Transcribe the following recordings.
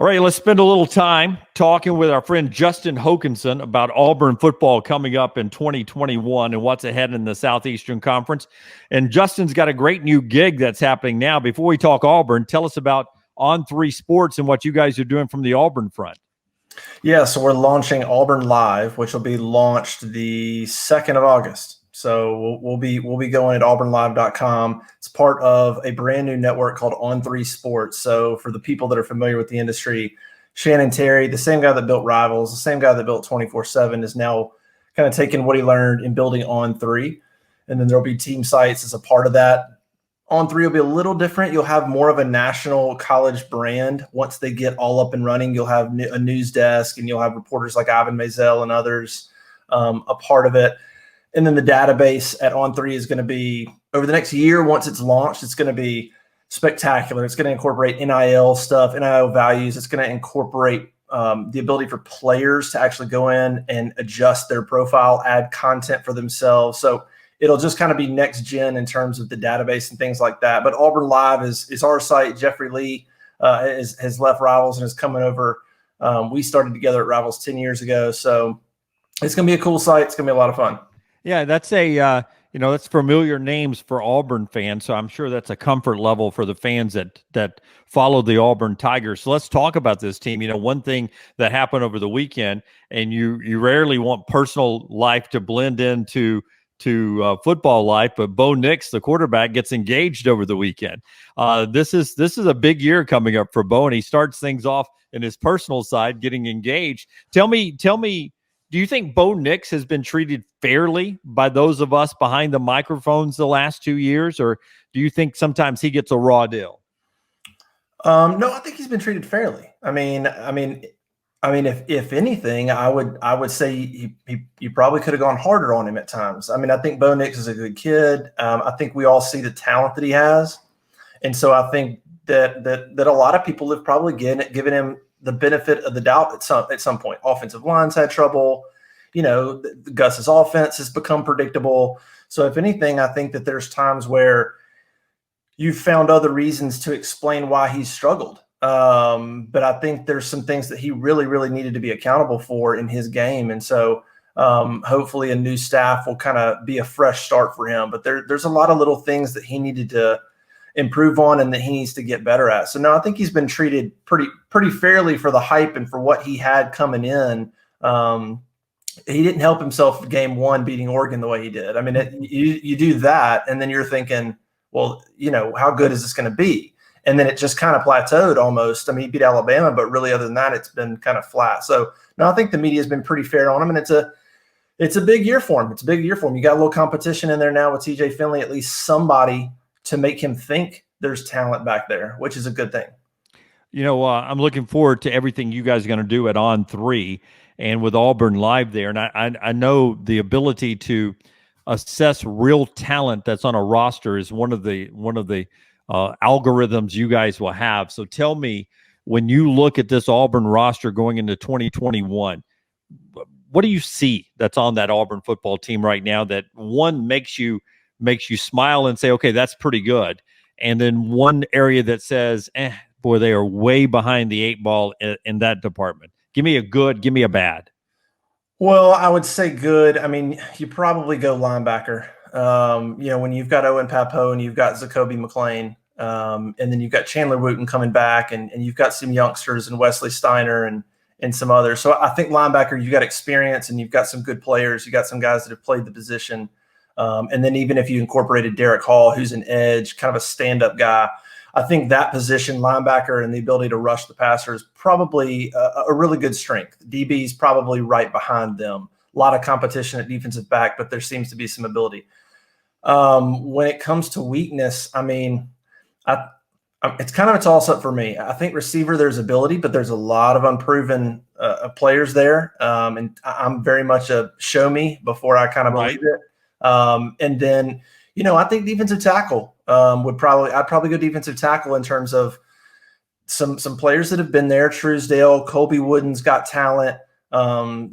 All right, let's spend a little time talking with our friend Justin Hokanson about Auburn football coming up in 2021 and what's ahead in the Southeastern Conference. And Justin's got a great new gig that's happening now. Before we talk Auburn, tell us about On3 Sports and what you guys are doing from the Auburn front. Yeah, so we're launching Auburn Live, which will be launched the 2nd of August. So we'll be going at auburnlive.com. It's part of a brand new network called On3 Sports. So for the people that are familiar with the industry, Shannon Terry, the same guy that built Rivals, the same guy that built 24/7, is now kind of taking what he learned in building On3. And then there'll be team sites as a part of that. On3 will be a little different. You'll have more of a national college brand. Once they get all up and running, you'll have a news desk and you'll have reporters like Ivan Maisel and others a part of it. And then the database at On3 is going to be, over the next year, once it's launched, it's going to be spectacular. It's going to incorporate NIL stuff, NIL values. It's going to incorporate the ability for players to actually go in and adjust their profile, add content for themselves. So it'll just kind of be next gen in terms of the database and things like that. But Auburn Live is our site. Jeffrey Lee has left Rivals and is coming over. We started together at Rivals 10 years ago. So it's going to be a cool site. It's going to be a lot of fun. Yeah, that's that's familiar names for Auburn fans. So I'm sure that's a comfort level for the fans that follow the Auburn Tigers. So let's talk about this team. One thing that happened over the weekend, and you rarely want personal life to blend into football life, but Bo Nix, the quarterback, gets engaged over the weekend. This is a big year coming up for Bo, and he starts things off in his personal side, getting engaged. Tell me, do you think Bo Nix has been treated fairly by those of us behind the microphones the last 2 years, or do you think sometimes he gets a raw deal? No, I think he's been treated fairly. I mean, if anything, I would say he probably could have gone harder on him at times. I mean, I think Bo Nix is a good kid. I think we all see the talent that he has, and so I think that a lot of people have probably given him the benefit of the doubt at some point. Offensive line's had trouble. Gus's offense has become predictable. So if anything, I think that there's times where you've found other reasons to explain why he's struggled. But I think there's some things that he really, really needed to be accountable for in his game. And so hopefully a new staff will kind of be a fresh start for him. But there's a lot of little things that he needed to improve on and that he needs to get better at. So no, I think he's been treated pretty fairly for the hype and for what he had coming in. He didn't help himself game one beating Oregon the way he did. I mean, you do that and then you're thinking, well, how good is this going to be? And then it just kind of plateaued almost. I mean, he beat Alabama, but really other than that, it's been kind of flat. So no, I think the media has been pretty fair on him, and it's a big year for him. It's a big year for him. You got a little competition in there now with TJ Finley, at least somebody to make him think there's talent back there, which is a good thing. I'm looking forward to everything you guys are going to do at On3 and with Auburn Live there. And I know the ability to assess real talent that's on a roster is one of the algorithms you guys will have. So tell me, when you look at this Auburn roster going into 2021, what do you see that's on that Auburn football team right now that one makes you smile and say, okay, that's pretty good, and then one area that says, boy, they are way behind the eight ball in that department? Give me a good, give me a bad. Well, I would say good. I mean, you probably go linebacker. When you've got Owen Papo and you've got Zacoby McClain, and then you've got Chandler Wooten coming back, and you've got some youngsters and Wesley Steiner and some others. So I think linebacker, you got experience and you've got some good players. You got some guys that have played the position. And then even if you incorporated Derek Hall, who's an edge, kind of a stand-up guy, I think that position, linebacker, and the ability to rush the passer is probably a really good strength. DB's probably right behind them. A lot of competition at defensive back, but there seems to be some ability. When it comes to weakness, I mean, it's kind of a toss-up for me. I think receiver, there's ability, but there's a lot of unproven players there. And I'm very much a show me before I kind of believe it. And then, I think defensive tackle I'd probably go defensive tackle in terms of some players that have been there. Truesdale, Colby Wooden's got talent.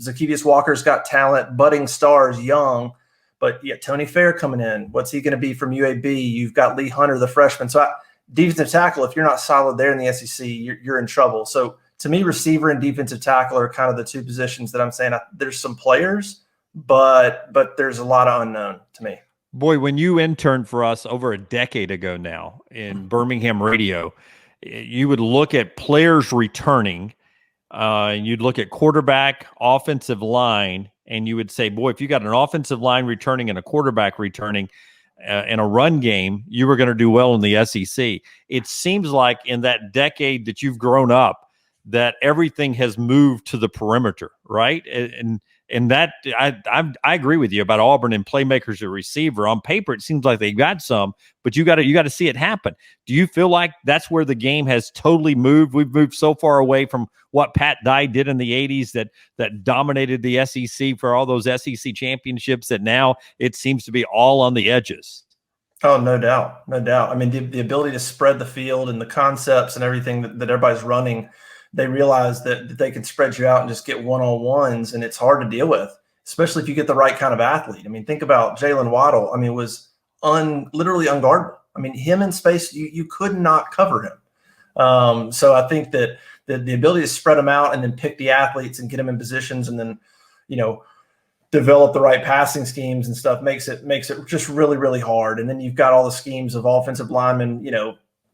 Zacchaeus Walker's got talent, budding stars, young. But yeah, Tony Fair coming in. What's he going to be from UAB? You've got Lee Hunter, the freshman. So defensive tackle, if you're not solid there in the SEC, you're in trouble. So to me, receiver and defensive tackle are kind of the two positions that I'm saying there's some players, but there's a lot of unknown to me. Boy, when you interned for us over a decade ago now in Birmingham radio, you would look at players returning, and you'd look at quarterback, offensive line, and you would say, boy, if you got an offensive line returning and a quarterback returning in a run game, you were going to do well in the SEC. It seems like in that decade that you've grown up, that everything has moved to the perimeter, right? And that I agree with you about Auburn and playmakers at receiver. On paper, it seems like they got some, but you got to see it happen. Do you feel like that's where the game has totally moved? We've moved so far away from what Pat Dye did in the 80s that dominated the SEC for all those SEC championships that now it seems to be all on the edges. Oh, no doubt. No doubt. I mean, the ability to spread the field and the concepts and everything that everybody's running, they realize that they can spread you out and just get one-on-ones, and it's hard to deal with, especially if you get the right kind of athlete. I mean, think about Jalen Waddle. I mean, was literally unguardable. I mean, him in space, you could not cover him. So I think that the ability to spread them out and then pick the athletes and get them in positions and then, develop the right passing schemes and stuff makes it just really, really hard. And then you've got all the schemes of offensive linemen,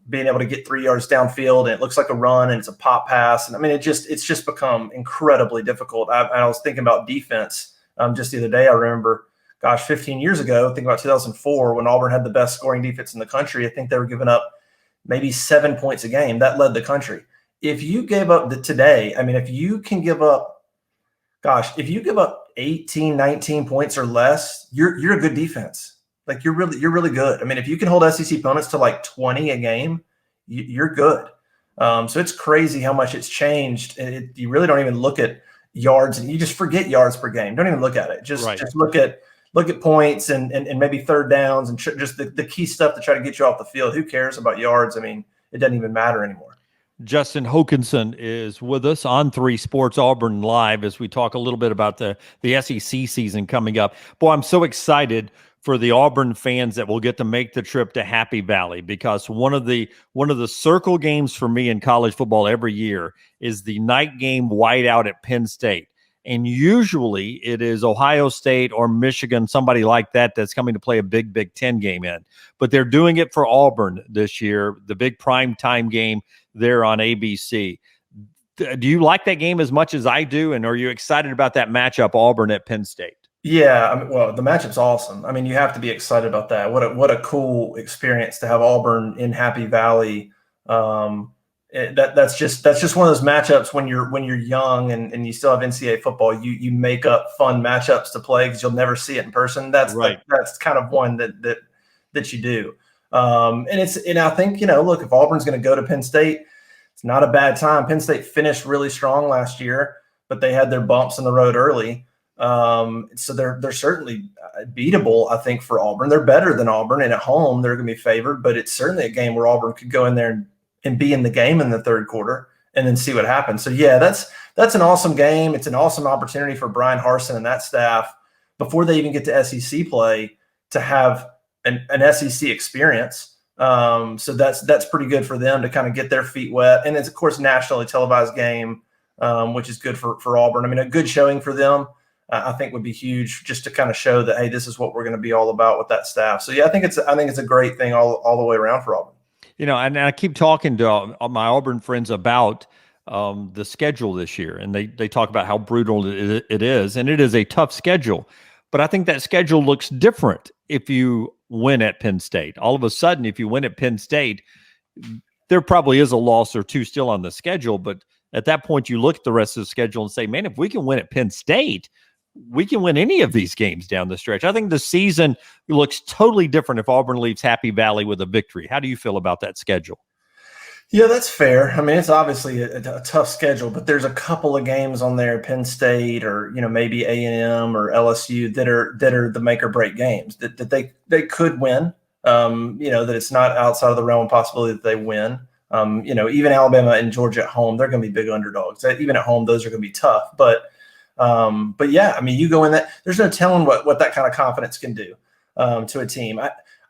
being able to get 3 yards downfield and it looks like a run and it's a pop pass. And I mean, it's just become incredibly difficult. I was thinking about defense just the other day. I remember, 15 years ago, thinking about 2004 when Auburn had the best scoring defense in the country. I think they were giving up maybe 7 points a game. That led the country. If you gave up today, I mean, if you give up 18, 19 points or less, you're a good defense. Like you're really good. I mean, if you can hold SEC opponents to like 20 a game, you're good. So it's crazy how much it's changed. You really don't even look at yards, and you just forget yards per game. Don't even look at it. Just look at points and maybe third downs and just the key stuff to try to get you off the field. Who cares about yards? I mean, it doesn't even matter anymore. Justin Hokanson is with us on 3 Sports Auburn Live as we talk a little bit about the SEC season coming up. Boy, I'm so excited for the Auburn fans that will get to make the trip to Happy Valley, because one of the circle games for me in college football every year is the night game whiteout at Penn State. And usually it is Ohio State or Michigan, somebody like that, that's coming to play a Big Ten game in. But they're doing it for Auburn this year, the big prime time game there on ABC. Do you like that game as much as I do? And are you excited about that matchup, Auburn at Penn State? Yeah, I mean, well, the matchup's awesome. I mean, you have to be excited about that. What a cool experience to have Auburn in Happy Valley. That's just one of those matchups when you're young and you still have NCAA football. You make up fun matchups to play because you'll never see it in person. That's right. That's kind of one that you do. And I think, look, if Auburn's going to go to Penn State, it's not a bad time. Penn State finished really strong last year, but they had their bumps in the road early. So they're certainly beatable, I think, for Auburn. They're better than Auburn, and at home they're going to be favored, but it's certainly a game where Auburn could go in there and be in the game in the third quarter and then see what happens. So yeah, that's an awesome game. It's an awesome opportunity for Bryan Harsin and that staff before they even get to SEC play to have an SEC experience. So that's pretty good for them to kind of get their feet wet. And it's, of course, nationally televised game, which is good for Auburn. I mean, a good showing for them, I think, would be huge, just to kind of show that, hey, this is what we're going to be all about with that staff. So yeah, I think it's a great thing all the way around for Auburn. And I keep talking to my Auburn friends about the schedule this year, and they talk about how brutal it is, and it is a tough schedule. But I think that schedule looks different if you win at Penn State. All of a sudden, if you win at Penn State, there probably is a loss or two still on the schedule. But at that point, you look at the rest of the schedule and say, man, if we can win at Penn State, we can win any of these games down the stretch. I think the season looks totally different if Auburn leaves Happy Valley with a victory. How do you feel about that schedule? Yeah, that's fair. I mean, it's obviously a tough schedule, but there's a couple of games on there, Penn State or, maybe A&M or LSU that are the make or break games that they could win, that it's not outside of the realm of possibility that they win. Even Alabama and Georgia at home, they're going to be big underdogs. Even at home, those are going to be tough. But yeah, I mean, you go in that, there's no telling what that kind of confidence can do to a team.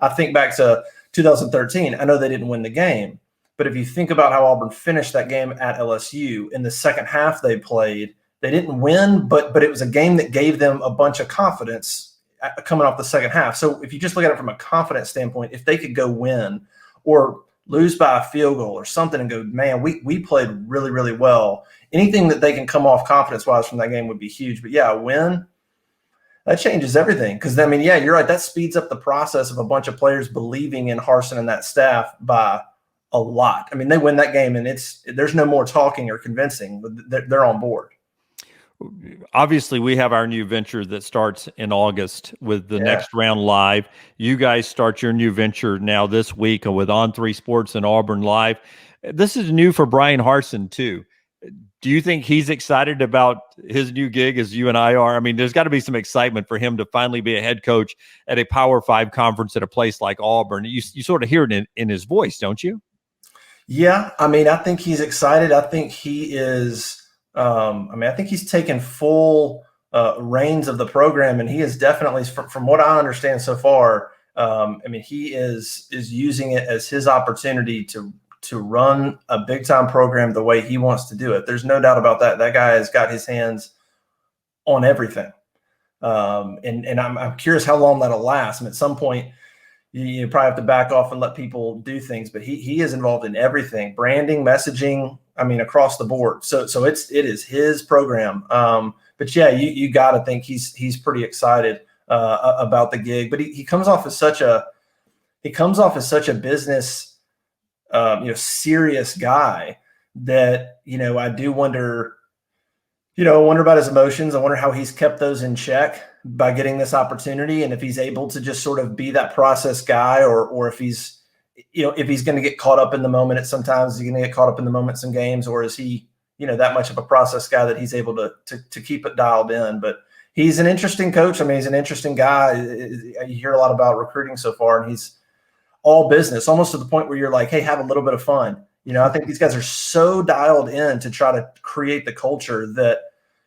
I think back to 2013. I know they didn't win the game, But if you think about how Auburn finished that game at LSU, in the second half they played, they didn't win, but it was a game that gave them a bunch of confidence coming off the second half. So if you just look at it from a confidence standpoint, if they could go win or lose by a field goal or something and go, man, we played really, really well, anything that they can come off confidence-wise from that game would be huge. But, yeah, a win, that changes everything. Because, I mean, yeah, you're right. That speeds up the process of a bunch of players believing in Harsin and that staff by a lot. I mean, they win that game, and there's no more talking or convincing. They're on board. Obviously, we have our new venture that starts in August with the next round live. You guys start your new venture now this week with On3 Sports and Auburn Live. This is new for Bryan Harsin, too. Do you think he's excited about his new gig as you and I are? I mean, there's got to be some excitement for him to finally be a head coach at a Power 5 conference at a place like Auburn. You sort of hear it in his voice, don't you? Yeah, I mean, I think he's excited. I think he is I think he's taken full reins of the program, and he is definitely, from what I understand so far, I mean, he is using it as his opportunity to run a big-time program the way he wants to do it. There's no doubt about that. That guy has got his hands on everything. And I'm curious how long that'll last. I mean, at some point, you probably have to back off and let people do things, but he is involved in everything, branding, messaging, I mean, across the board. So it is his program. But yeah, you got to think he's pretty excited about the gig, but he comes off as such a business, serious guy that, I do wonder, I wonder about his emotions. I wonder how he's kept those in check by getting this opportunity, and if he's able to just sort of be that process guy, or if he's, if he's going to get caught up in the moment at sometimes, he's going to get caught up in the moment some games, or is he, that much of a process guy that he's able to keep it dialed in. But he's an interesting coach. I mean, he's an interesting guy. You hear a lot about recruiting so far, and he's all business, almost to the point where you're like, hey, have a little bit of fun. I think these guys are so dialed in to try to create the culture that,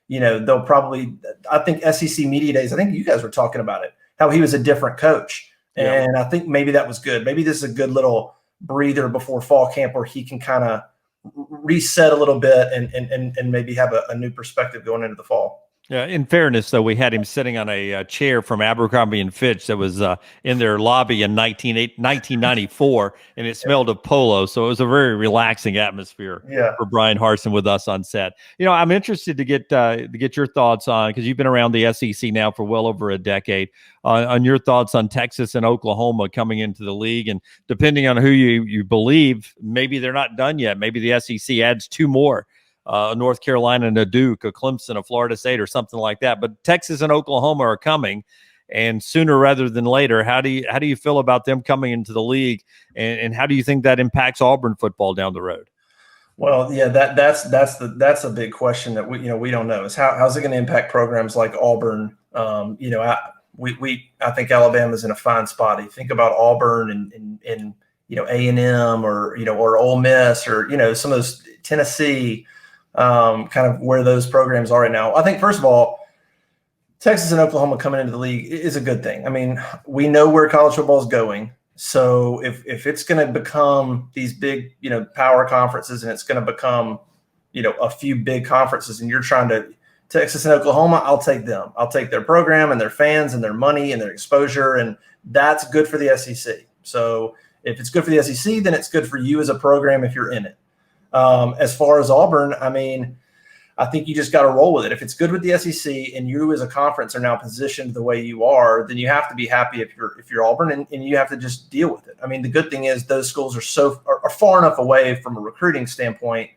they'll probably, I think SEC Media Days, I think you guys were talking about it, how he was a different coach. Yeah. And I think maybe that was good. Maybe this is a good little breather before fall camp where he can kind of reset a little bit and maybe have a new perspective going into the fall. Yeah, in fairness, though, we had him sitting on a chair from Abercrombie & Fitch that was in their lobby in 1994, and it smelled of polo, so it was a very relaxing atmosphere for Bryan Harsin with us on set. I'm interested to get your thoughts on, because you've been around the SEC now for well over a decade, on your thoughts on Texas and Oklahoma coming into the league, and depending on who you believe, maybe they're not done yet. Maybe the SEC adds two more. North Carolina and a Duke, a Clemson, a Florida State, or something like that. But Texas and Oklahoma are coming, and sooner rather than later. How do you feel about them coming into the league, and how do you think that impacts Auburn football down the road? Well, yeah, that's a big question that we don't know, is how's it going to impact programs like Auburn? I think Alabama's in a fine spot. You think about Auburn and A&M or Ole Miss or some of those, Tennessee. Kind of where those programs are right now. I think, first of all, Texas and Oklahoma coming into the league is a good thing. I mean, we know where college football is going. So if it's going to become these big, power conferences, and it's going to become, a few big conferences, and you're trying to Texas and Oklahoma, I'll take them. I'll take their program and their fans and their money and their exposure, and that's good for the SEC. So if it's good for the SEC, then it's good for you as a program if you're in it. As far as Auburn, I mean, I think you just got to roll with it. If it's good with the SEC and you as a conference are now positioned the way you are, then you have to be happy if you're Auburn, and you have to just deal with it. I mean, the good thing is those schools are far enough away from a recruiting standpoint.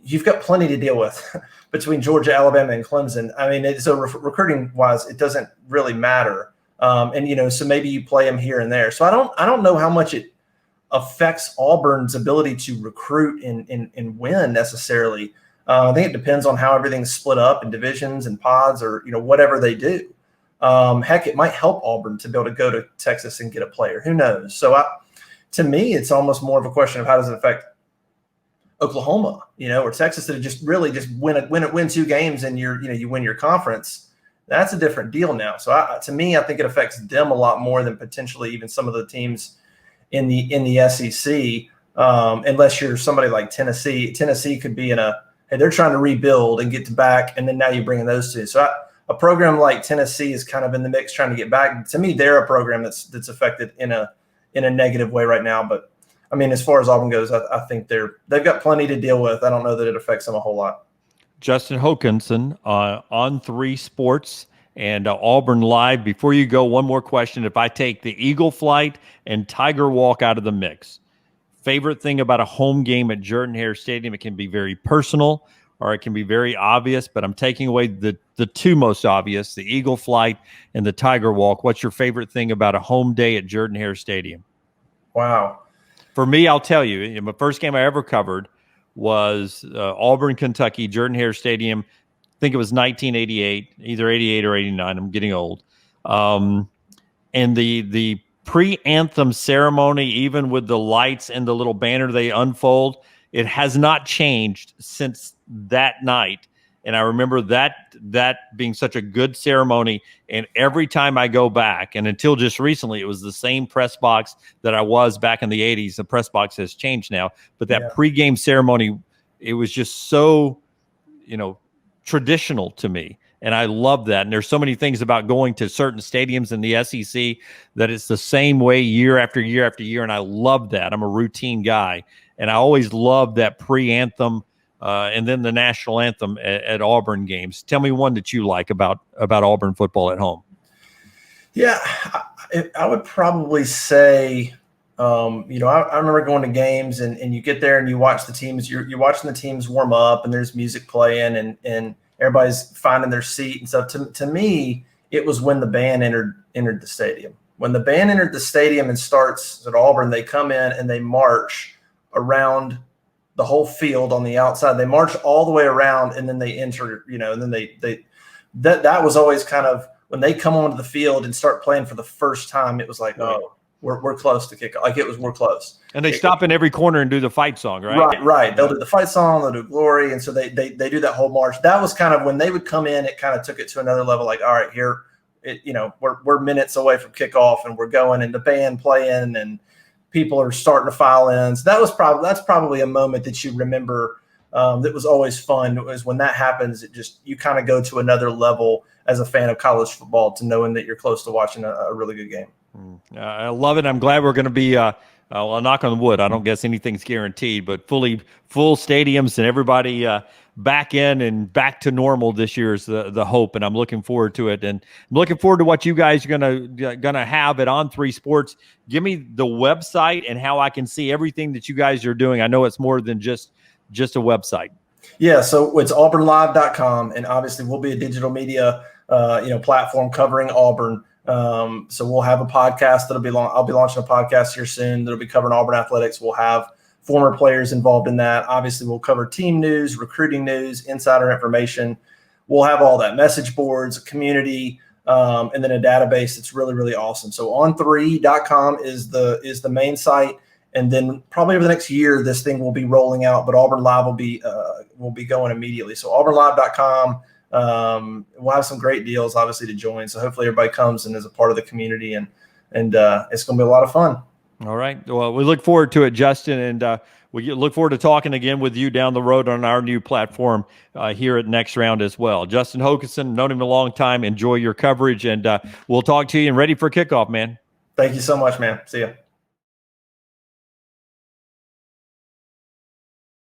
You've got plenty to deal with between Georgia, Alabama, and Clemson. I mean, so recruiting wise, it doesn't really matter. So maybe you play them here and there. So I don't know how much it affects Auburn's ability to recruit and win necessarily. I think it depends on how everything's split up in divisions and pods, or whatever they do. Heck, it might help Auburn to be able to go to Texas and get a player. Who knows? So to me, it's almost more of a question of how does it affect Oklahoma, or Texas, that just really just win two games and you win your conference. That's a different deal now. So to me, I think it affects them a lot more than potentially even some of the teams in the SEC. unless you're somebody like Tennessee. Tennessee could be hey, they're trying to rebuild and get to back, and then now you bring in those two. So a program like Tennessee is kind of in the mix trying to get back. To me, they're a program that's affected in a negative way right now. But I mean, as far as Auburn goes, I think they've got plenty to deal with. I don't know that it affects them a whole lot. Justin Hokanson on 3 Sports and Auburn Live. Before you go, one more question. If I take the Eagle Flight and Tiger Walk out of the mix, favorite thing about a home game at Jordan-Hare Stadium, it can be very personal or it can be very obvious, but I'm taking away the two most obvious, the Eagle Flight and the Tiger Walk. What's your favorite thing about a home day at Jordan-Hare Stadium? Wow. For me, I'll tell you, my first game I ever covered was Auburn, Kentucky, Jordan-Hare Stadium. I think it was 1988, either 88 or 89. I'm getting old. And the pre-anthem ceremony, even with the lights and the little banner they unfold, it has not changed since that night. And I remember that being such a good ceremony. And every time I go back, and until just recently, it was the same press box that I was back in the 80s. The press box has changed now. But that pregame ceremony, it was just so, traditional to me. And I love that. And there's so many things about going to certain stadiums in the SEC that it's the same way year after year after year. And I love that. I'm a routine guy. And I always love that pre-anthem and then the national anthem at Auburn games. Tell me one that you like about Auburn football at home. Yeah, I would probably say, I remember going to games and you get there and you watch the teams. You're watching the teams warm up and there's music playing and everybody's finding their seat and stuff. To me, it was when the band entered the stadium. When the band entered the stadium and starts at Auburn, they come in and they march around the whole field on the outside. They march all the way around and then they enter, and then that was always kind of when they come onto the field and start playing for the first time, it was like, oh, we're close to kick off. Like we're close. And they stop in every corner and do the fight song, right? Right. They'll do the fight song, they'll do Glory. And so they do that whole march. That was kind of when they would come in, it kind of took it to another level. Like, all right, here, we're minutes away from kickoff and we're going and the band playing and people are starting to file in. So that's probably a moment that you remember that was always fun. It was when that happens, you kind of go to another level as a fan of college football to knowing that you're close to watching a really good game. I love it. I'm glad we're going to be, well, knock on wood, I don't guess anything's guaranteed, but full stadiums and everybody back in and back to normal this year is the hope, and I'm looking forward to it. And I'm looking forward to what you guys are gonna have at On3 Sports. Give me the website and how I can see everything that you guys are doing. I know it's more than just a website. Yeah, so it's auburnlive.com, and obviously we'll be a digital media platform covering Auburn. So we'll have a podcast that'll be I'll be launching a podcast here soon that'll be covering Auburn athletics. We'll have former players involved in that. Obviously, we'll cover team news, recruiting news, insider information. We'll have all that, message boards, a community, and then a database that's really, really awesome. So on3.com is the main site. And then probably over the next year, this thing will be rolling out, but Auburn Live will be going immediately. So auburnlive.com. We'll have some great deals, obviously, to join. So hopefully everybody comes and is a part of the community, and it's going to be a lot of fun. All right. Well, we look forward to it, Justin, and we look forward to talking again with you down the road on our new platform here at Next Round as well. Justin Hokanson, known him a long time. Enjoy your coverage, and we'll talk to you and ready for kickoff, man. Thank you so much, man. See ya.